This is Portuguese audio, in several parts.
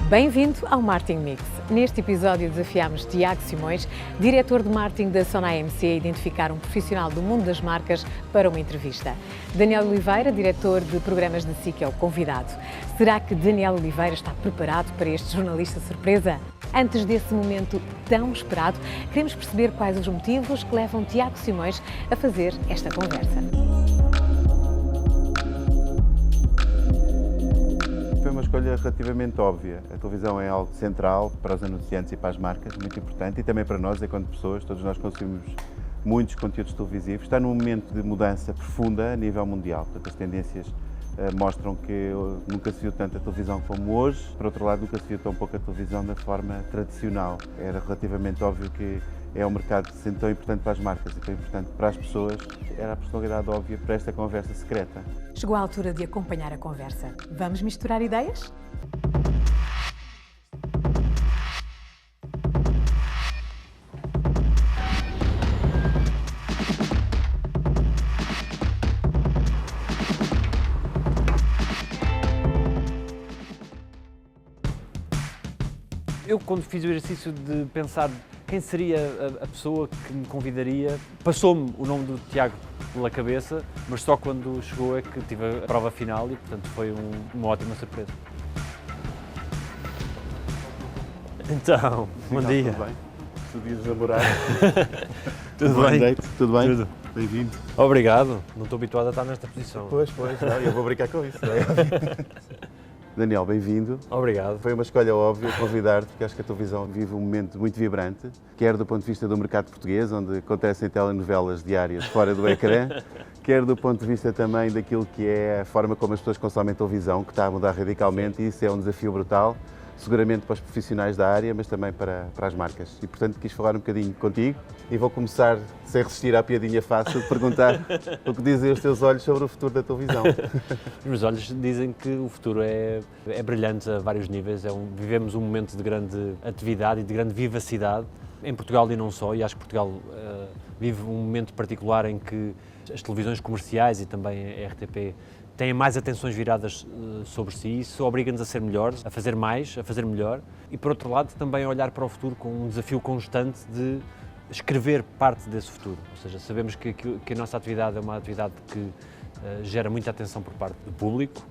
Bem-vindo ao Marketing Mix. Neste episódio desafiamos Tiago Simões, diretor de marketing da Sona AMC, a identificar um profissional do mundo das marcas para uma entrevista. Daniel Oliveira, diretor de programas da SIC, é o convidado. Será que Daniel Oliveira está preparado para este jornalista surpresa? Antes desse momento tão esperado, queremos perceber quais os motivos que levam Tiago Simões a fazer esta conversa. Foi uma escolha relativamente óbvia. A televisão é algo central para os anunciantes e para as marcas, muito importante, e também para nós, enquanto pessoas. Todos nós consumimos muitos conteúdos televisivos. Está num momento de mudança profunda a nível mundial. Portanto, as tendências mostram que nunca se viu tanta televisão como hoje. Por outro lado, nunca se viu tão pouca televisão da forma tradicional. Era relativamente óbvio que é um mercado sendo tão importante para as marcas e tão importante para as pessoas. Era a personalidade óbvia para esta conversa secreta. Chegou a altura de acompanhar a conversa. Vamos misturar ideias? Eu, quando fiz o exercício de pensar quem seria a pessoa que me convidaria, passou-me o nome do Tiago pela cabeça, mas só quando chegou é que tive a prova final e, portanto, foi uma ótima surpresa. Então, bom dia. Tudo bem? Estudios laborais. Tudo bem? Tudo bem? Tudo. Bem-vindo. Obrigado. Não estou habituado a estar nesta posição. Pois, não, eu vou brincar com isso. Não é? Daniel, bem-vindo. Obrigado. Foi uma escolha óbvia convidar-te, porque acho que a televisão vive um momento muito vibrante, quer do ponto de vista do mercado português, onde acontecem telenovelas diárias fora do ecrã, quer do ponto de vista também daquilo que é a forma como as pessoas consomem televisão, que está a mudar radicalmente, e isso é um desafio brutal, seguramente para os profissionais da área, mas também para as marcas. E, portanto, quis falar um bocadinho contigo e vou começar, sem resistir à piadinha fácil, de perguntar o que dizem os teus olhos sobre o futuro da televisão. Os meus olhos dizem que o futuro é brilhante a vários níveis. Vivemos um momento de grande atividade e de grande vivacidade, em Portugal e não só, e acho que Portugal vive um momento particular em que as televisões comerciais e também a RTP têm mais atenções viradas sobre si. Isso obriga-nos a ser melhores, a fazer mais, a fazer melhor, e por outro lado também a olhar para o futuro com um desafio constante de escrever parte desse futuro. Ou seja, sabemos que a nossa atividade é uma atividade que gera muita atenção por parte do público,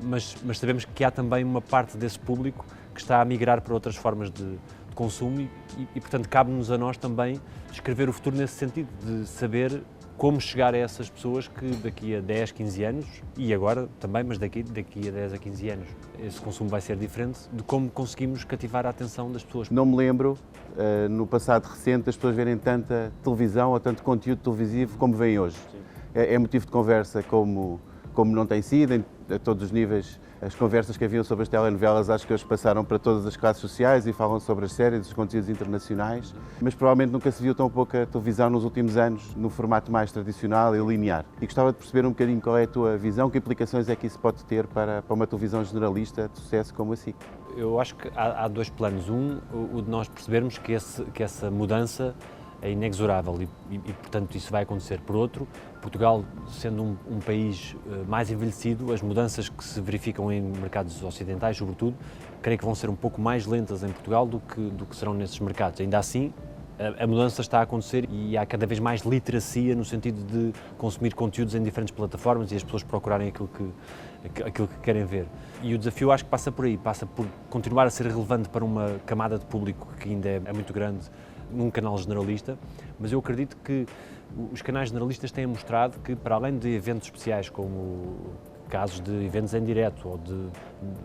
mas sabemos que há também uma parte desse público que está a migrar para outras formas de consumo e portanto, cabe-nos a nós também escrever o futuro nesse sentido, de saber como chegar a essas pessoas que daqui a 10, 15 anos, e agora também, mas daqui a 10 a 15 anos, esse consumo vai ser diferente, de como conseguimos cativar a atenção das pessoas. Não me lembro, no passado recente, as pessoas verem tanta televisão ou tanto conteúdo televisivo como veem hoje. É motivo de conversa como não tem sido, a todos os níveis. As conversas que haviam sobre as telenovelas acho que hoje passaram para todas as classes sociais e falam sobre as séries, os conteúdos internacionais, mas provavelmente nunca se viu tão pouca televisão nos últimos anos no formato mais tradicional e linear. E gostava de perceber um bocadinho qual é a tua visão, que implicações é que isso pode ter para uma televisão generalista de sucesso como a SIC. Eu acho que há dois planos. Um, o de nós percebermos que essa mudança é inexorável e, portanto, isso vai acontecer. Por outro, Portugal, sendo um país mais envelhecido, as mudanças que se verificam em mercados ocidentais, sobretudo, creio que vão ser um pouco mais lentas em Portugal do que serão nesses mercados. Ainda assim, a mudança está a acontecer e há cada vez mais literacia no sentido de consumir conteúdos em diferentes plataformas e as pessoas procurarem aquilo que querem ver. E o desafio acho que passa por aí, passa por continuar a ser relevante para uma camada de público que ainda é muito grande num canal generalista, mas eu acredito que os canais generalistas têm mostrado que, para além de eventos especiais como casos de eventos em direto ou de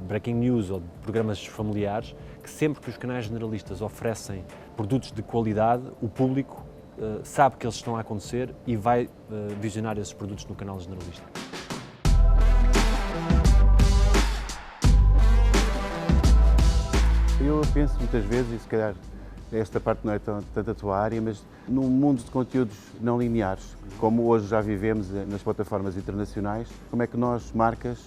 breaking news ou de programas familiares, que sempre que os canais generalistas oferecem produtos de qualidade, o público sabe que eles estão a acontecer e vai visionar esses produtos no canal generalista. Eu penso muitas vezes, e se calhar esta parte não é tanto a tua área, mas num mundo de conteúdos não lineares, como hoje já vivemos nas plataformas internacionais, como é que nós, marcas,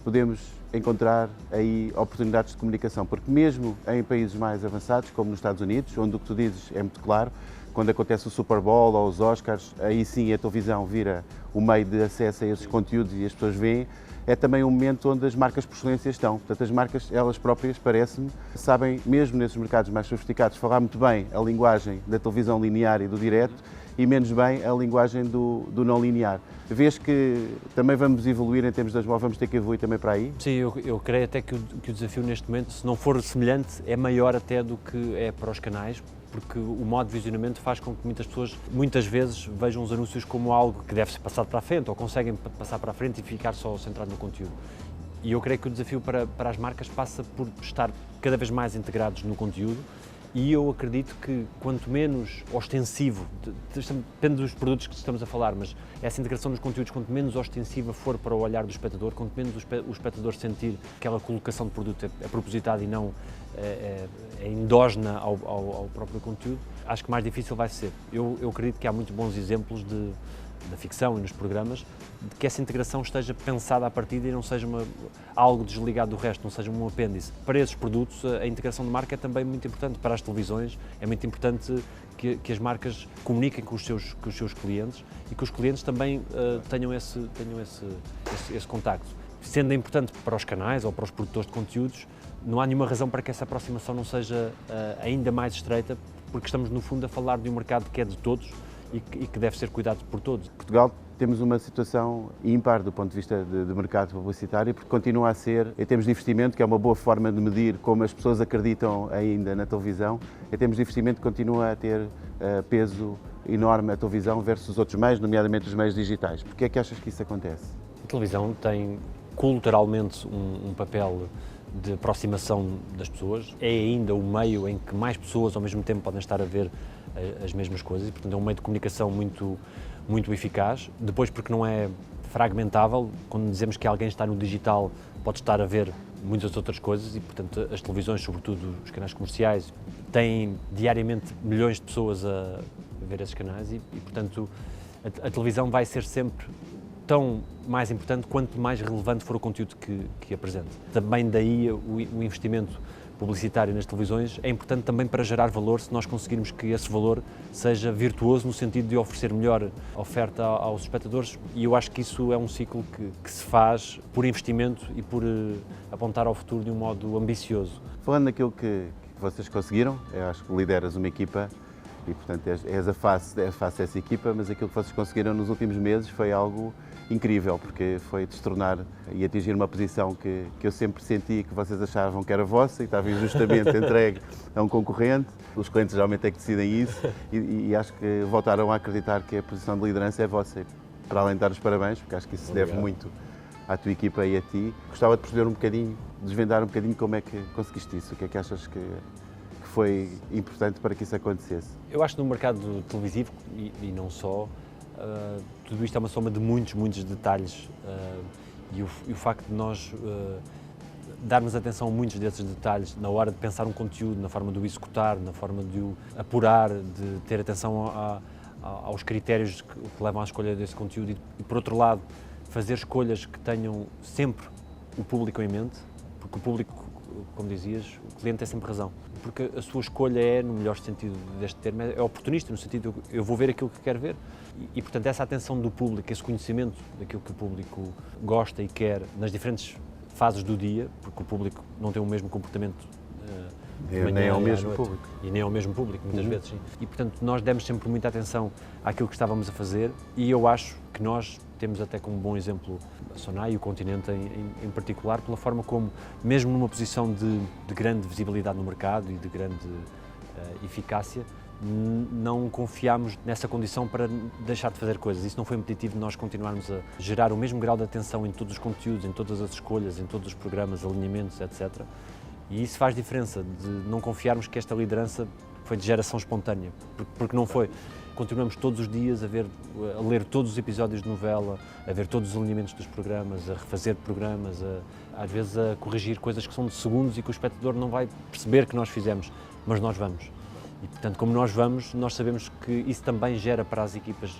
podemos encontrar aí oportunidades de comunicação? Porque mesmo em países mais avançados, como nos Estados Unidos, onde o que tu dizes é muito claro, quando acontece o Super Bowl ou os Oscars, aí sim a televisão vira o meio de acesso a esses conteúdos e as pessoas veem. é também um momento onde as marcas por excelência estão. Portanto, as marcas, elas próprias, parece-me, sabem, mesmo nesses mercados mais sofisticados, falar muito bem a linguagem da televisão linear e do direto e menos bem a linguagem do não linear. Vês que também vamos evoluir em termos das vamos ter que evoluir também para aí? Sim, eu creio até que o desafio neste momento, se não for semelhante, é maior até do que é para os canais, porque o modo de visionamento faz com que muitas pessoas, muitas vezes, vejam os anúncios como algo que deve ser passado para a frente, ou conseguem passar para a frente e ficar só centrado no conteúdo. E eu creio que o desafio para as marcas passa por estar cada vez mais integrados no conteúdo, e eu acredito que quanto menos ostensivo, depende dos produtos que estamos a falar, mas essa integração nos conteúdos, quanto menos ostensiva for para o olhar do espectador, quanto menos o espectador sentir que aquela colocação de produto é propositada e não é endógena ao próprio conteúdo, acho que mais difícil vai ser. Eu acredito que há muito bons exemplos da ficção e nos programas, de que essa integração esteja pensada à partida e não seja algo desligado do resto, não seja um apêndice. Para esses produtos, a integração de marca é também muito importante. Para as televisões, é muito importante que as marcas comuniquem com os seus clientes e que os clientes também tenham esse contacto. Sendo importante para os canais ou para os produtores de conteúdos, não há nenhuma razão para que essa aproximação não seja ainda mais estreita, porque estamos, no fundo, a falar de um mercado que é de todos e que deve ser cuidado por todos. Portugal temos uma situação ímpar do ponto de vista de mercado publicitário, porque continua a ser, em termos de investimento, que é uma boa forma de medir como as pessoas acreditam ainda na televisão, em termos de investimento continua a ter peso enorme a televisão versus os outros meios, nomeadamente os meios digitais. Porquê é que achas que isso acontece? A televisão tem culturalmente um papel de aproximação das pessoas, é ainda o meio em que mais pessoas ao mesmo tempo podem estar a ver as mesmas coisas e, portanto, é um meio de comunicação muito eficaz. Depois, porque não é fragmentável, quando dizemos que alguém está no digital, pode estar a ver muitas outras coisas e, portanto, as televisões, sobretudo os canais comerciais, têm diariamente milhões de pessoas a ver esses canais e portanto, a televisão vai ser sempre tão mais importante quanto mais relevante for o conteúdo que apresente. Também daí o investimento publicitário nas televisões é importante também para gerar valor, se nós conseguirmos que esse valor seja virtuoso no sentido de oferecer melhor oferta aos espectadores, e eu acho que isso é um ciclo que se faz por investimento e por apontar ao futuro de um modo ambicioso. Falando naquilo que vocês conseguiram, eu acho que lideras uma equipa e, portanto, és a face dessa equipa, mas aquilo que vocês conseguiram nos últimos meses foi algo incrível, porque foi destornar e atingir uma posição que eu sempre senti que vocês achavam que era vossa e estava injustamente entregue a um concorrente. Os clientes geralmente é que decidem isso e acho que voltaram a acreditar que a posição de liderança é vossa. Para além de dar os parabéns, porque acho que isso se deve muito à tua equipa e a ti, gostava de perceber um bocadinho, desvendar um bocadinho como é que conseguiste isso, o que é que achas que foi importante para que isso acontecesse? Eu acho que no mercado televisivo, e não só, tudo isto é uma soma de muitos detalhes e o facto de nós darmos atenção a muitos desses detalhes na hora de pensar um conteúdo, na forma de o executar, na forma de o apurar, de ter atenção aos critérios que levam à escolha desse conteúdo e, por outro lado, fazer escolhas que tenham sempre o público em mente, porque o público, como dizias, o cliente tem sempre razão. Porque a sua escolha é, no melhor sentido deste termo, é oportunista, no sentido de eu vou ver aquilo que quero ver. E, portanto, essa atenção do público, esse conhecimento daquilo que o público gosta e quer nas diferentes fases do dia, porque o público não tem o mesmo comportamento de manhã nem é o mesmo noite, público. E nem é o mesmo público, muitas vezes, sim. E, portanto, nós demos sempre muita atenção àquilo que estávamos a fazer e eu acho que nós temos até como bom exemplo a Sonai e o Continente em particular, pela forma como, mesmo numa posição de grande visibilidade no mercado e de grande eficácia, não confiámos nessa condição para deixar de fazer coisas. Isso não foi impeditivo de nós continuarmos a gerar o mesmo grau de atenção em todos os conteúdos, em todas as escolhas, em todos os programas, alinhamentos, etc. E isso faz diferença, de não confiarmos que esta liderança foi de geração espontânea, porque não foi. Continuamos todos os dias a ler todos os episódios de novela, a ver todos os alinhamentos dos programas, a refazer programas, às vezes a corrigir coisas que são de segundos e que o espectador não vai perceber que nós fizemos, mas nós vamos. E, portanto, como nós vamos, nós sabemos que isso também gera para as equipas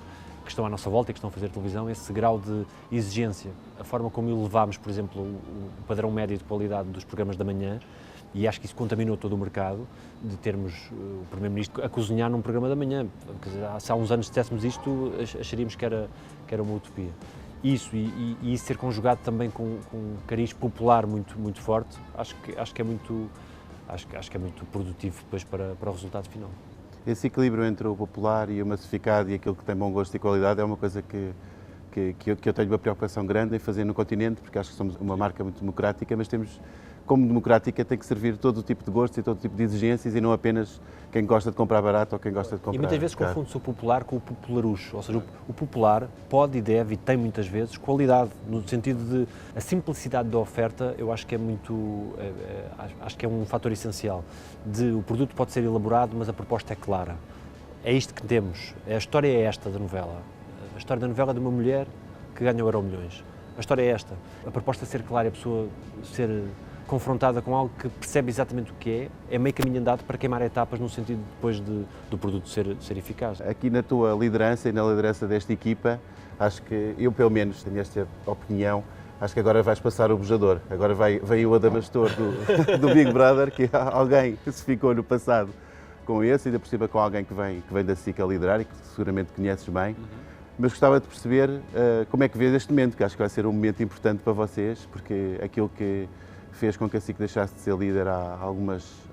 que estão à nossa volta e que estão a fazer televisão esse grau de exigência. A forma como elevámos, por exemplo, o padrão médio de qualidade dos programas da manhã, e acho que isso contaminou todo o mercado, de termos o Primeiro-Ministro a cozinhar num programa da manhã. Quer dizer, se há uns anos dissessemos isto, acharíamos que era uma utopia. isso e isso ser conjugado também com um cariz popular muito forte, acho que é muito produtivo depois para o resultado final. Esse equilíbrio entre o popular e o massificado e aquilo que tem bom gosto e qualidade é uma coisa que eu tenho uma preocupação grande em fazer no continente, porque acho que somos uma marca muito democrática, mas temos, como democrática, tem que servir todo o tipo de gostos e todo o tipo de exigências e não apenas quem gosta de comprar barato ou quem gosta de comprar E muitas vezes caro. confunde-se o popular com o popularucho, ou seja, o popular pode e deve e tem muitas vezes qualidade, no sentido de a simplicidade da oferta, eu acho que é acho que é um fator essencial, o produto pode ser elaborado, mas a proposta é clara. É isto que temos, a história é esta da novela. A história da novela é de uma mulher que ganha o Euromilhões. A história é esta. A proposta é ser clara, a pessoa ser confrontada com algo que percebe exatamente o que é meio caminho andado para queimar etapas no sentido depois do produto ser eficaz. Aqui na tua liderança e na liderança desta equipa, acho que eu pelo menos tenho esta opinião, acho que agora vais passar o bojador. Agora veio o adamastor do Big Brother, que alguém se ficou no passado com esse, ainda por cima com alguém que vem da SIC a liderar e que seguramente conheces bem. Mas gostava de perceber como é que vês este momento, que acho que vai ser um momento importante para vocês, porque aquilo que fez com que a SIC deixasse de ser líder há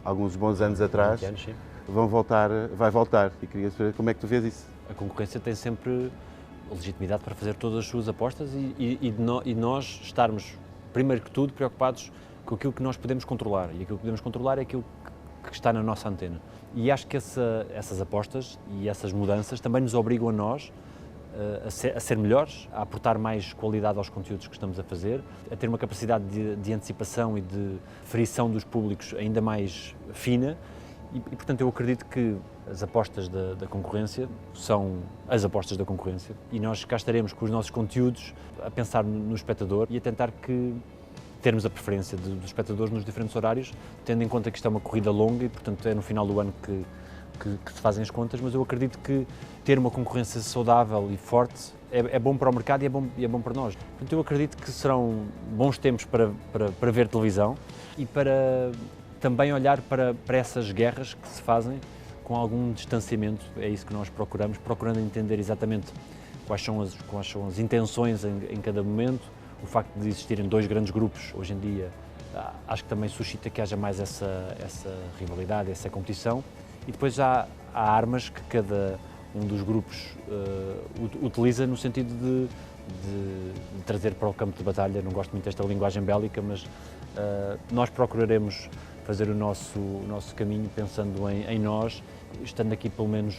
alguns bons anos atrás, vai voltar. E queria saber como é que tu vês isso. A concorrência tem sempre legitimidade para fazer todas as suas apostas e nós estarmos, primeiro que tudo, preocupados com aquilo que nós podemos controlar. E aquilo que podemos controlar é aquilo que está na nossa antena. E acho que essas apostas e essas mudanças também nos obrigam a nós a ser melhores, a aportar mais qualidade aos conteúdos que estamos a fazer, a ter uma capacidade de antecipação e de frição dos públicos ainda mais fina e portanto, eu acredito que as apostas da concorrência são as apostas da concorrência e nós cá estaremos com os nossos conteúdos a pensar no espectador e a tentar termos a preferência dos espectadores nos diferentes horários, tendo em conta que isto é uma corrida longa e, portanto, é no final do ano que se fazem as contas, mas eu acredito que ter uma concorrência saudável e forte é bom para o mercado e é bom para nós. Portanto, eu acredito que serão bons tempos para ver televisão e para também olhar para essas guerras que se fazem com algum distanciamento. É isso que nós procurando entender exatamente quais são as intenções em cada momento. O facto de existirem dois grandes grupos hoje em dia acho que também suscita que haja mais essa rivalidade, essa competição. E depois há armas que cada um dos grupos utiliza no sentido de trazer para o campo de batalha. Não gosto muito desta linguagem bélica, mas nós procuraremos fazer o nosso caminho pensando em nós, estando aqui pelo menos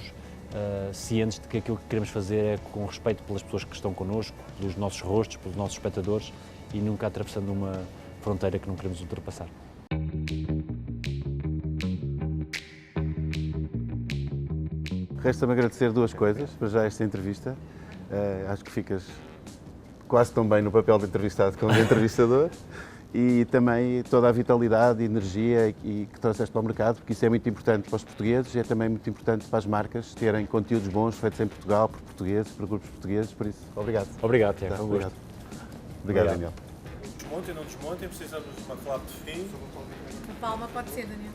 cientes de que aquilo que queremos fazer é com respeito pelas pessoas que estão connosco, pelos nossos rostos, pelos nossos espectadores e nunca atravessando uma fronteira que não queremos ultrapassar. Resta-me agradecer duas coisas, para já esta entrevista. Acho que ficas quase tão bem no papel de entrevistado como de entrevistador e também toda a vitalidade e energia que trouxeste para o mercado, porque isso é muito importante para os portugueses e é também muito importante para as marcas terem conteúdos bons feitos em Portugal, por portugueses, por grupos portugueses, por isso, obrigado. Obrigado, Tiago. Obrigado. Obrigado, Daniel. Desmontem, não desmontem, precisamos de uma clave de fim. A palma pode ser, Daniel.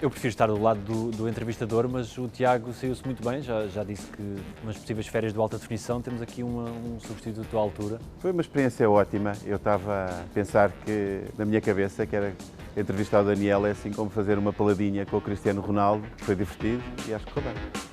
Eu prefiro estar do lado do entrevistador, mas o Tiago saiu-se muito bem, já disse que nas possíveis férias de alta definição temos aqui um substituto à altura. Foi uma experiência ótima, eu estava a pensar que, na minha cabeça, que era entrevistar o Daniel é assim como fazer uma paladinha com o Cristiano Ronaldo, que foi divertido e acho que ficou bem.